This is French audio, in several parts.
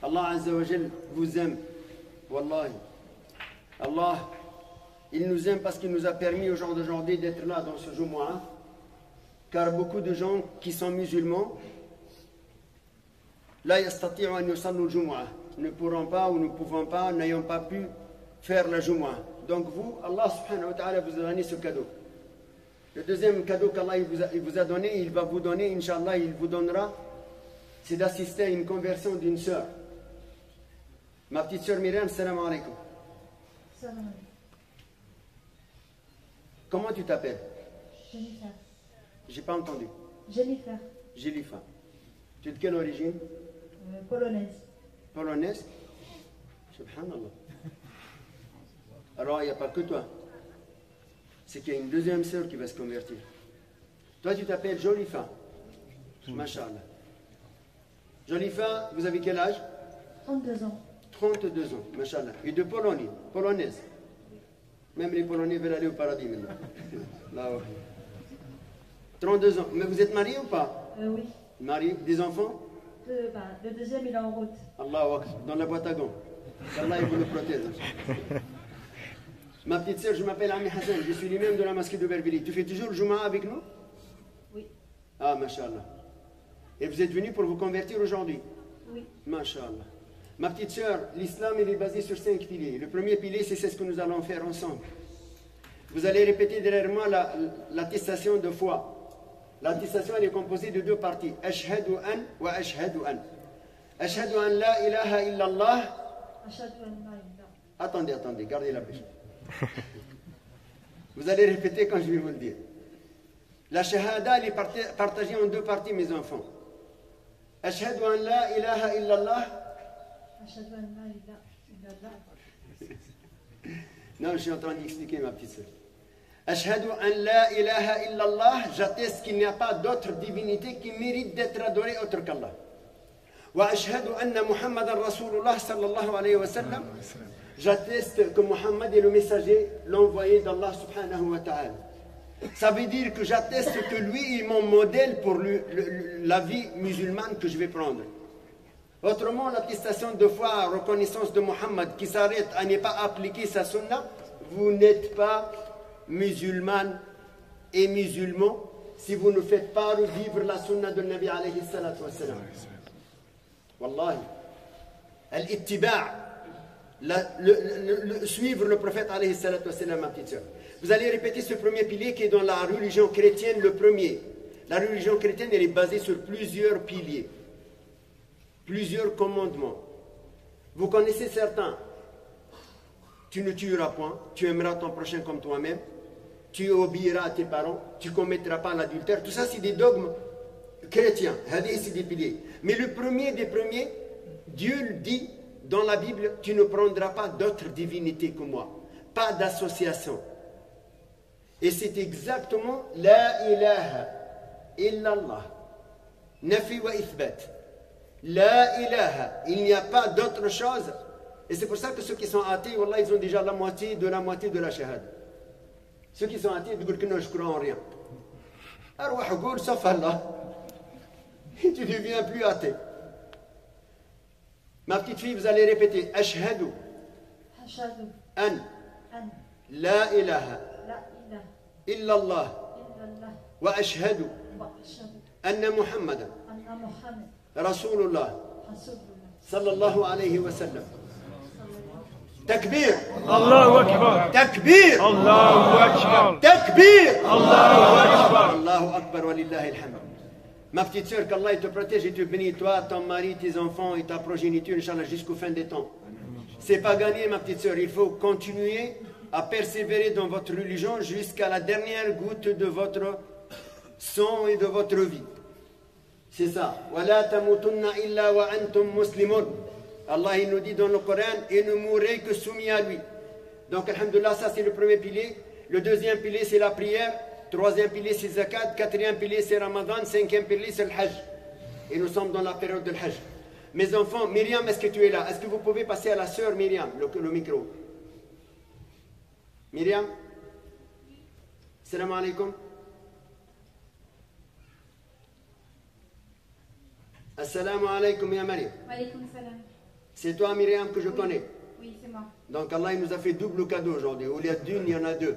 Allah Azza wa Jal vous aime. Wallahi. Allah, il nous aime parce qu'il nous a permis au jour d'aujourd'hui d'être là dans ce Jumu'ah. Car beaucoup de gens qui sont musulmans, la yastati'u an yusallu al-Jumu'ah, ne pourront pas ou ne pouvons pas, n'ayant pas pu faire la Jumu'ah. Donc vous, Allah subhanahu wa ta'ala vous a donné ce cadeau. Le deuxième cadeau qu'Allah il vous a donné, il va vous donner, Inch'Allah, il vous donnera, c'est d'assister à une conversion d'une sœur. Ma petite sœur Myriam, salam alaikum. Salam alaikum. Comment tu t'appelles? Jennifer. J'ai pas entendu. Jennifer. Jelifa. Tu es de quelle origine? Polonaise. Polonaise? Subhanallah. Alors il n'y a pas que toi. C'est qu'il y a une deuxième sœur qui va se convertir. Toi tu t'appelles Jolifa. Masha'Allah. Jolifa, vous avez quel âge? 32 ans. 32 ans, Masha'Allah. Et de Pologne, polonaise. Même les Polonais veulent aller au paradis maintenant. Là, ouais. 32 ans. Mais vous êtes marié ou pas? Oui. Marié? Des enfants? Le deuxième, il est en route. Allahu Akbar. Dans la boîte à gants. Allah, il vous le protège. Ma petite sœur, je m'appelle Ami Hassan. Je suis l'imam de la mosquée de Bervili. Tu fais toujours le Jumu'ah avec nous? Oui. Ah, Masha'Allah. Et vous êtes venu pour vous convertir aujourd'hui? Oui. Masha'Allah. Ma petite sœur, l'islam il est basé sur 5 piliers. Le premier pilier, c'est ce que nous allons faire ensemble. Vous allez répéter derrière moi l'attestation de foi. L'attestation elle est composée de 2 parties. Ashhadu an wa ashhadu an. Ashhadu an la ilaha illallah. Ashhadu an la ilaha. Attendez, gardez la pêche. Vous allez répéter quand je vais vous le dire. La shahada elle est partagée en 2 parties, mes enfants. Ashhadu an la ilaha illallah. Ashhadu an la ilaha illallah. Non, je suis en train d'expliquer, ma petite sœur. Ashhadu an la ilaha illallah, j'atteste qu'il n'y a pas d'autre divinité qui mérite d'être adorée autre qu'Allah. Wa ashhadu anna Muhammadan Rasulullah sallallahu alayhi wa sallam, j'atteste que Muhammad est le messager, l'envoyé d'Allah subhanahu wa ta'ala. Ça veut dire que j'atteste que lui est mon modèle pour la vie musulmane que je vais prendre. Autrement, l'attestation de foi, reconnaissance de Muhammad qui s'arrête à ne pas appliquer sa sunna, vous n'êtes pas musulmane et musulman si vous ne faites pas revivre la sunna de Nabi alayhi salatu wa salam. Wallahi. Al-ittiba', suivre le prophète alayhi salatu wa salam, ma petite sœur. Vous allez répéter ce premier pilier qui est dans la religion chrétienne, le premier. La religion chrétienne, elle est basée sur plusieurs piliers. Plusieurs commandements. Vous connaissez certains. Tu ne tueras point, tu aimeras ton prochain comme toi-même, tu obéiras à tes parents, tu ne commettras pas l'adultère. Tout ça, c'est des dogmes chrétiens. C'est des piliers. Mais le premier des premiers, Dieu le dit dans la Bible, tu ne prendras pas d'autres divinités que moi. Pas d'association. Et c'est exactement la ilaha illallah. Nafi wa ithbat. La ilaha, il n'y a pas d'autre chose. Et c'est pour ça que ceux qui sont athées, wallah, ils ont déjà la moitié de la shahada. Ceux qui sont athées, ils disent que non, je crois en rien. Alors, sauf Allah. Tu ne deviens plus athée. Ma petite fille, vous allez répéter Ashhadu an la ilaha illallah wa ashhadu anna Muhammadan Rasulullah sallallahu alayhi wa sallam. Takbir. Allahu Akbar. Takbir. Allahu Akbar. Takbir. Allahu Akbar. Allahu Akbar wa lillahi alhamd. Ma petite sœur, qu'Allah te protège et te bénisse, toi, ton mari, tes enfants et ta progéniture, Inch'Allah, jusqu'au fin des temps. C'est pas gagné, ma petite sœur. Il faut continuer à persévérer dans votre religion jusqu'à la dernière goutte de votre sang et de votre vie. C'est ça. وَلَا تَمُوتُنَّ إِلَّا وَأَنْتُمْ مُسْلِمُونَ. Allah il nous dit dans le Coran, et ne mourrez que soumis à lui. Donc, alhamdoulilah, ça c'est le premier pilier. Le deuxième pilier, c'est la prière. Troisième pilier, c'est zakat. Quatrième pilier, c'est Ramadan. Cinquième pilier, c'est le Hajj. Et nous sommes dans la période de Hajj. Mes enfants, Myriam, est-ce que tu es là? Est-ce que vous pouvez passer à la sœur Myriam, le micro? Myriam? Salam alaikum. Assalamu alaikum ya Maryam. Wa alaykum salam. C'est toi, Myriam, que je connais. Oui, c'est moi. Donc Allah il nous a fait double cadeau aujourd'hui. Au lieu d'une, il y en a deux.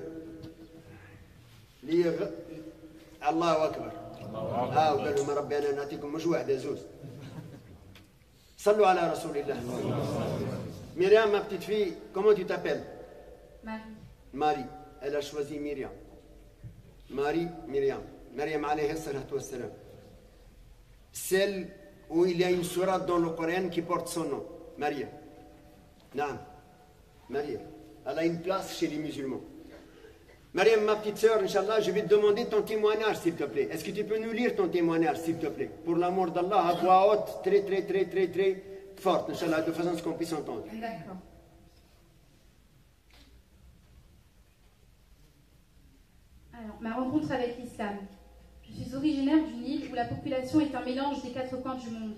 Lire Allahu Akbar. Ah, وقال لهم ربي أنا نعطيكم مش واحدة زوز. صلوا على رسول الله. Myriam, ma petite fille, comment tu t'appelles? Marie. Marie. Elle a choisi Myriam. Marie, Myriam. Myriam alayhi salatu wassalam. Celle où il y a une sourate dans le Coran qui porte son nom. Maria. Naam. Maria. Elle a une place chez les musulmans. Mariam, ma petite sœur, Inch'Allah, je vais te demander ton témoignage, s'il te plaît. Est-ce que tu peux nous lire ton témoignage, s'il te plaît? Pour l'amour d'Allah, à voix haute, très, très, très, très, très forte, Inch'Allah, de façon à ce qu'on puisse entendre. D'accord. Alors, ma rencontre avec l'islam. Je suis originaire du Nil où la population est un mélange des 4 coins du monde.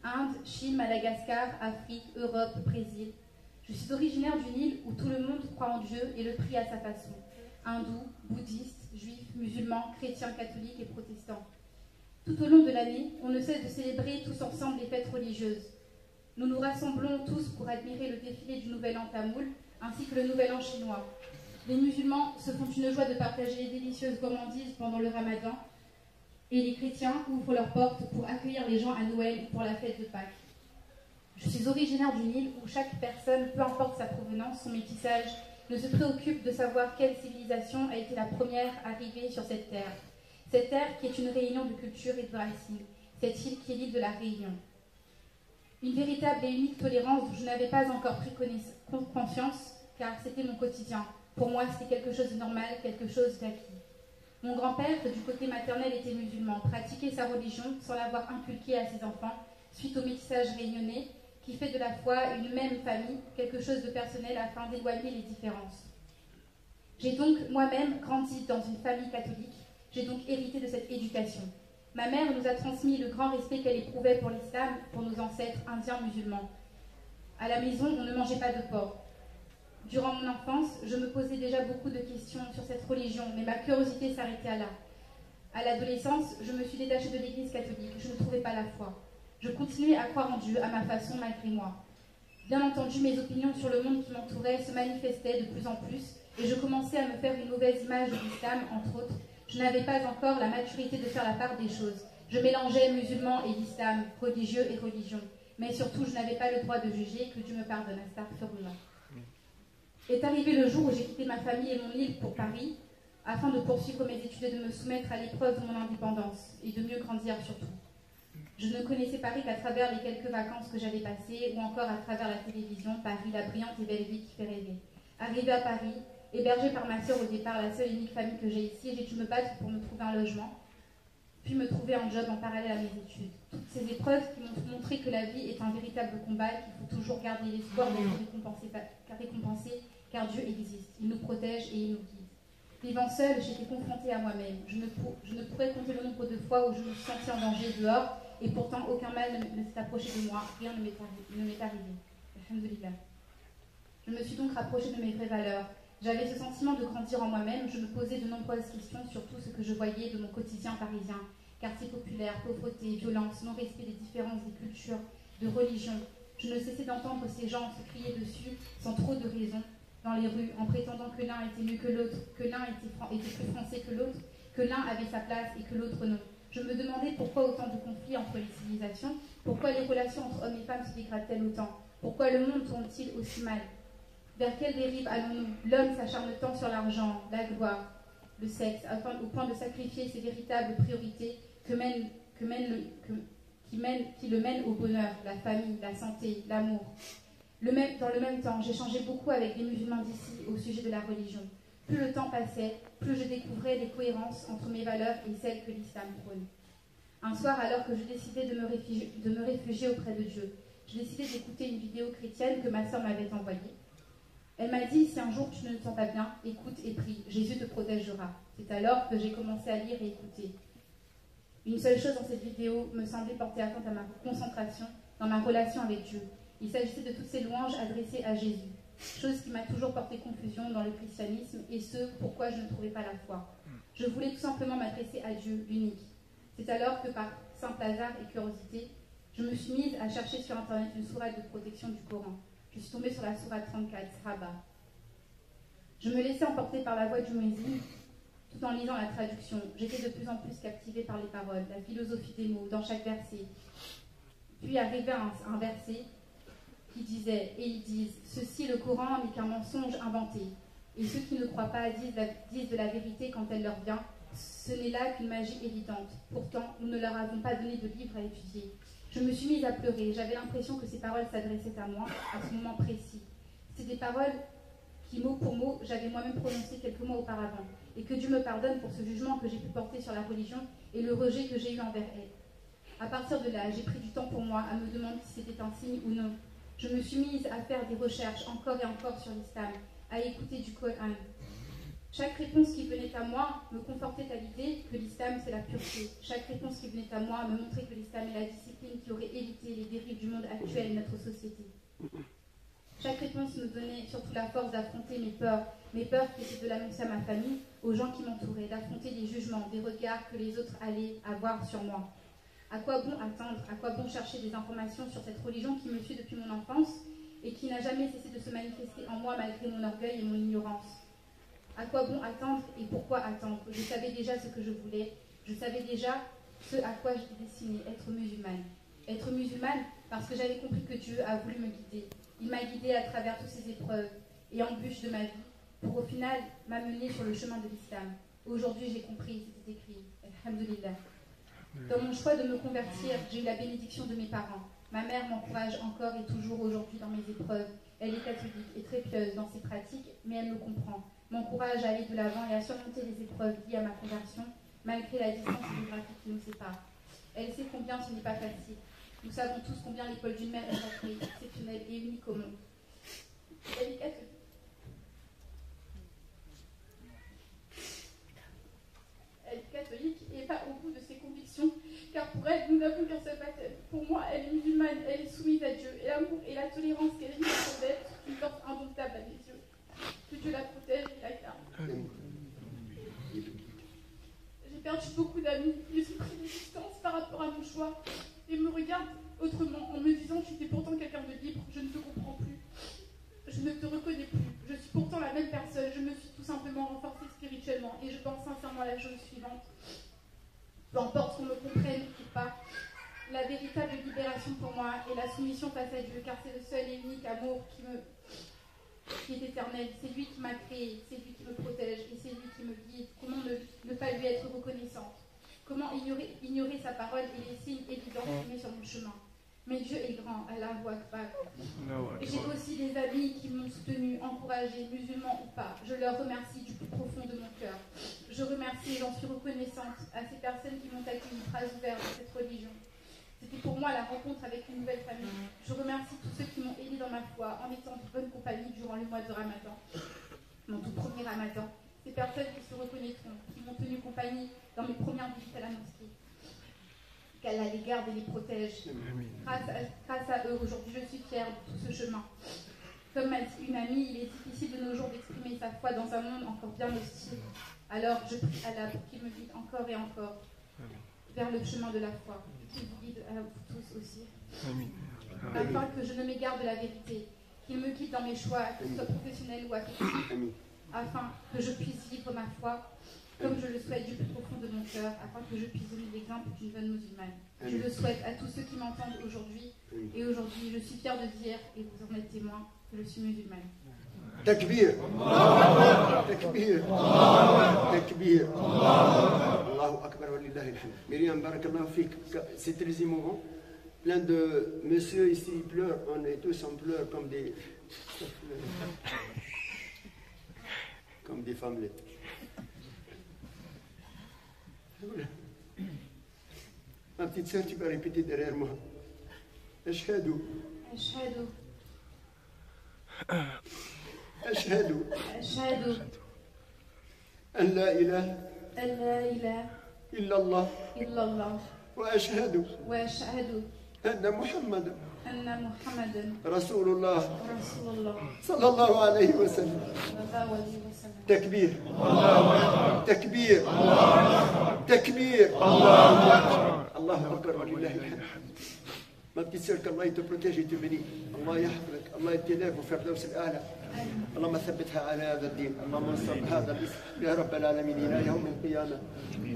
Inde, Chine, Madagascar, Afrique, Europe, Brésil. Je suis originaire du Nil où tout le monde croit en Dieu et le prie à sa façon. Hindous, bouddhistes, juifs, musulmans, chrétiens, catholiques et protestants. Tout au long de l'année, on ne cesse de célébrer tous ensemble les fêtes religieuses. Nous nous rassemblons tous pour admirer le défilé du Nouvel An tamoul ainsi que le Nouvel An chinois. Les musulmans se font une joie de partager les délicieuses gourmandises pendant le Ramadan et les chrétiens ouvrent leurs portes pour accueillir les gens à Noël ou pour la fête de Pâques. Je suis originaire du Nil où chaque personne, peu importe sa provenance, son métissage, ne se préoccupe de savoir quelle civilisation a été la première arrivée sur cette terre. Cette terre qui est une réunion de culture et de racines, cette île qui est l'île de la Réunion. Une véritable et unique tolérance dont je n'avais pas encore pris conscience, car c'était mon quotidien. Pour moi, c'était quelque chose de normal, quelque chose d'acquis. Mon grand-père, du côté maternel, était musulman, pratiquait sa religion sans l'avoir inculquée à ses enfants, suite au métissage réunionnais, qui fait de la foi une même famille, quelque chose de personnel afin d'éloigner les différences. J'ai donc moi-même grandi dans une famille catholique, j'ai donc hérité de cette éducation. Ma mère nous a transmis le grand respect qu'elle éprouvait pour l'islam, pour nos ancêtres indiens musulmans. À la maison, on ne mangeait pas de porc. Durant mon enfance, je me posais déjà beaucoup de questions sur cette religion, mais ma curiosité s'arrêtait là. À l'adolescence, je me suis détachée de l'église catholique, je ne trouvais pas la foi. Je continuais à croire en Dieu, à ma façon, malgré moi. Bien entendu, mes opinions sur le monde qui m'entourait se manifestaient de plus en plus, et je commençais à me faire une mauvaise image de l'islam, entre autres. Je n'avais pas encore la maturité de faire la part des choses. Je mélangeais musulmans et l'islam, religieux et religion. Mais surtout, je n'avais pas le droit de juger, que Dieu me pardonne, astaghfirullah. Est arrivé le jour où j'ai quitté ma famille et mon île pour Paris, afin de poursuivre mes études et de me soumettre à l'épreuve de mon indépendance, et de mieux grandir surtout. Je ne connaissais Paris qu'à travers les quelques vacances que j'avais passées, ou encore à travers la télévision, Paris, la brillante et belle ville qui fait rêver. Arrivée à Paris, hébergée par ma sœur au départ, la seule et unique famille que j'ai ici, j'ai dû me battre pour me trouver un logement, puis me trouver un job en parallèle à mes études. Toutes ces épreuves qui m'ont montré que la vie est un véritable combat et qu'il faut toujours garder l'espoir d'être récompensé, car Dieu existe, il nous protège et il nous guide. Vivant seule, j'étais confrontée à moi-même. Je ne pourrais compter le nombre de fois où je me suis sentie en danger dehors, et pourtant aucun mal ne s'est approché de moi, rien ne m'est arrivé. Alhamdulillah. Je me suis donc rapprochée de mes vraies valeurs. J'avais ce sentiment de grandir en moi-même, je me posais de nombreuses questions sur tout ce que je voyais de mon quotidien parisien. Quartier populaire, pauvreté, violence, non-respect des différences des cultures, de religion. Je ne cessais d'entendre ces gens se crier dessus sans trop de raison dans les rues, en prétendant que l'un était mieux que l'autre, que l'un était plus français que l'autre, que l'un avait sa place et que l'autre non. Je me demandais pourquoi autant de conflits entre les civilisations, pourquoi les relations entre hommes et femmes se dégradent-elles autant, pourquoi le monde tourne-t-il aussi mal. Vers quelle dérive allons-nous? L'homme s'acharne tant sur l'argent, la gloire, le sexe, au point de sacrifier ses véritables priorités qui le mènent au bonheur, la famille, la santé, l'amour. Dans le même temps, j'échangeais beaucoup avec des musulmans d'ici au sujet de la religion. Plus le temps passait, plus je découvrais les cohérences entre mes valeurs et celles que l'islam prône. Un soir, alors que je décidais de me réfugier auprès de Dieu, j'ai décidé d'écouter une vidéo chrétienne que ma sœur m'avait envoyée. Elle m'a dit, si un jour tu ne te sens pas bien, écoute et prie, Jésus te protégera. C'est alors que j'ai commencé à lire et écouter. Une seule chose dans cette vidéo me semblait porter atteinte à ma concentration dans ma relation avec Dieu. Il s'agissait de toutes ces louanges adressées à Jésus, chose qui m'a toujours porté confusion dans le christianisme et ce, pourquoi je ne trouvais pas la foi. Je voulais tout simplement m'adresser à Dieu, l'unique. C'est alors que par simple hasard et curiosité, Je me suis mise à chercher sur internet une sourate de protection du Coran. Je suis tombée sur la sourate 34, Sahaba. Je me laissais emporter par la voix du muezzin tout en lisant la traduction. J'étais de plus en plus captivée par les paroles, la philosophie des mots dans chaque verset. Puis arrivait un verset qui disait, et ils disent, ceci le Coran n'est qu'un mensonge inventé. Et ceux qui ne croient pas disent de la vérité quand elle leur vient. Ce n'est là qu'une magie évidente. Pourtant, nous ne leur avons pas donné de livre à étudier. Je me suis mise à pleurer. J'avais l'impression que ces paroles s'adressaient à moi, à ce moment précis. C'était des paroles qui, mot pour mot, j'avais moi-même prononcées quelques mois auparavant. Et que Dieu me pardonne pour ce jugement que j'ai pu porter sur la religion et le rejet que j'ai eu envers elle. À partir de là, j'ai pris du temps pour moi à me demander si c'était un signe ou non. Je me suis mise à faire des recherches encore et encore sur l'islam, à écouter du Coran. Chaque réponse qui venait à moi me confortait à l'idée que l'islam c'est la pureté. Chaque réponse qui venait à moi me montrait que l'islam est la discipline qui aurait évité les dérives du monde actuel et notre société. Chaque réponse me donnait surtout la force d'affronter mes peurs qui étaient de l'annoncer à ma famille, aux gens qui m'entouraient, d'affronter des jugements, des regards que les autres allaient avoir sur moi. À quoi bon attendre, à quoi bon chercher des informations sur cette religion qui me suit depuis mon enfance et qui n'a jamais cessé de se manifester en moi malgré mon orgueil et mon ignorance. À quoi bon attendre et pourquoi attendre? Je savais déjà ce que je voulais, je savais déjà ce à quoi j'étais destinée, être musulmane. Être musulmane parce que j'avais compris que Dieu a voulu me guider. Il m'a guidée à travers toutes ces épreuves et embûches de ma vie pour au final m'amener sur le chemin de l'islam. Aujourd'hui j'ai compris, c'était écrit, alhamdoulilah. Dans mon choix de me convertir, j'ai eu la bénédiction de mes parents. Ma mère m'encourage encore et toujours aujourd'hui dans mes épreuves. Elle est catholique et très pieuse dans ses pratiques, mais elle me comprend. M'encourage à aller de l'avant et à surmonter les épreuves liées à ma conversion, malgré la distance géographique qui nous sépare. Elle sait combien ce n'est pas facile. Nous savons tous combien l'école d'une mère est sacrée, exceptionnelle et unique au monde. Elle est catholique. Elle est catholique et pas au bout de ses convictions, car pour elle, nous n'avons qu'un seul baptême. Pour moi, elle est musulmane, elle est soumise à Dieu, et l'amour et la tolérance qu'elle vit sur d'elle sont une force indomptable à mes yeux. Que Dieu la protège et la garde. J'ai perdu beaucoup d'amis, ils ont pris des distances par rapport à mon choix, et me regardent autrement, en me disant tu es pourtant quelqu'un de libre, je ne te comprends plus. Je ne te reconnais plus. Je suis pourtant la même personne. Je me suis tout simplement renforcée spirituellement. Et je pense sincèrement à la chose suivante. Peu importe qu'on me comprenne ou pas, la véritable libération pour moi est la soumission face à Dieu, car c'est le seul et unique amour qui est éternel. C'est lui qui m'a créé, c'est lui qui me protège et c'est lui qui me guide. Comment ne pas lui être reconnaissante? Comment ignorer sa parole et les signes évidents qu'il met sur mon chemin? Mais Dieu est grand, Allahu Akbar. J'ai aussi des amis qui m'ont soutenu, encouragé, musulmans ou pas. Je leur remercie du plus profond de mon cœur. Je remercie et j'en suis reconnaissante à ces personnes qui m'ont accueilli bras ouverts dans cette religion. C'était pour moi la rencontre avec une nouvelle famille. Je remercie tous ceux qui m'ont aidé dans ma foi en étant de bonne compagnie durant le mois de Ramadan, mon tout premier Ramadan. Ces personnes qui se reconnaîtront, qui m'ont tenu compagnie dans mes premières visites à la mosquée. Qu'Allah les garde et les protège. Grâce à eux, aujourd'hui, je suis fière de tout ce chemin. Comme m'a dit une amie, il est difficile de nos jours d'exprimer sa foi dans un monde encore bien hostile. Alors, je prie Allah pour qu'il me guide encore et encore vers le chemin de la foi. Qu'il vous guide à vous tous aussi. Afin que je ne m'égare de la vérité. Qu'il me guide dans mes choix, que ce soit professionnel ou affectif. Afin que je puisse vivre ma foi comme je le souhaite du plus profond de mon cœur, afin que je puisse donner l'exemple d'une bonne musulmane. Je le souhaite à tous ceux qui m'entendent aujourd'hui. Et aujourd'hui, je suis fière de dire, et vous en êtes témoins, que je suis musulmane. Takbir. Takbir. Takbir. Allahu Akbar wa lillahi alhamd. Myriam, barakallahu fik. C'est très émouvant. Plein de messieurs ici pleurent. On est tous en pleurs comme des femmelettes. Ma petite sœur, tu vas répéter derrière moi. Ashhadu. Ashhadu. Ashhadu. Ashhadu. An la ilaha. An la ilaha. Illallah. Illallah. Wa ashhadu. Wa ashhadu. Anna Muhammadan. Anna Muhammadan. Rasulullah. Rasulullah. Sallallahu alayhi wa sallam. Sallallahu alayhi wa sallam. Takbir. Takbir. Takbir. Allahu Akbar wa lillahi alhamd. Ma petite sœur, qu'Allah te protège et te bénit. Allah yahfazak, Allah t'élève au Firdaus al-A'la. اللهم ثبتها على هذا الدين، اللهم انصر هذا الاسم يا رب العالمين الى يوم القيامه.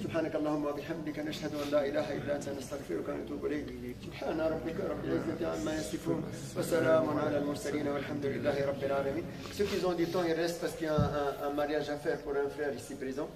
سبحانك اللهم وبحمدك نشهد ان لا اله الا انت نستغفرك ونتوب اليك. سبحان ربك رب العزه عما يصفون وسلام على المرسلين والحمد لله رب العالمين. Ceux qui ont du temps, ils restent parce qu'il y a un mariage à faire pour un frère ici présent.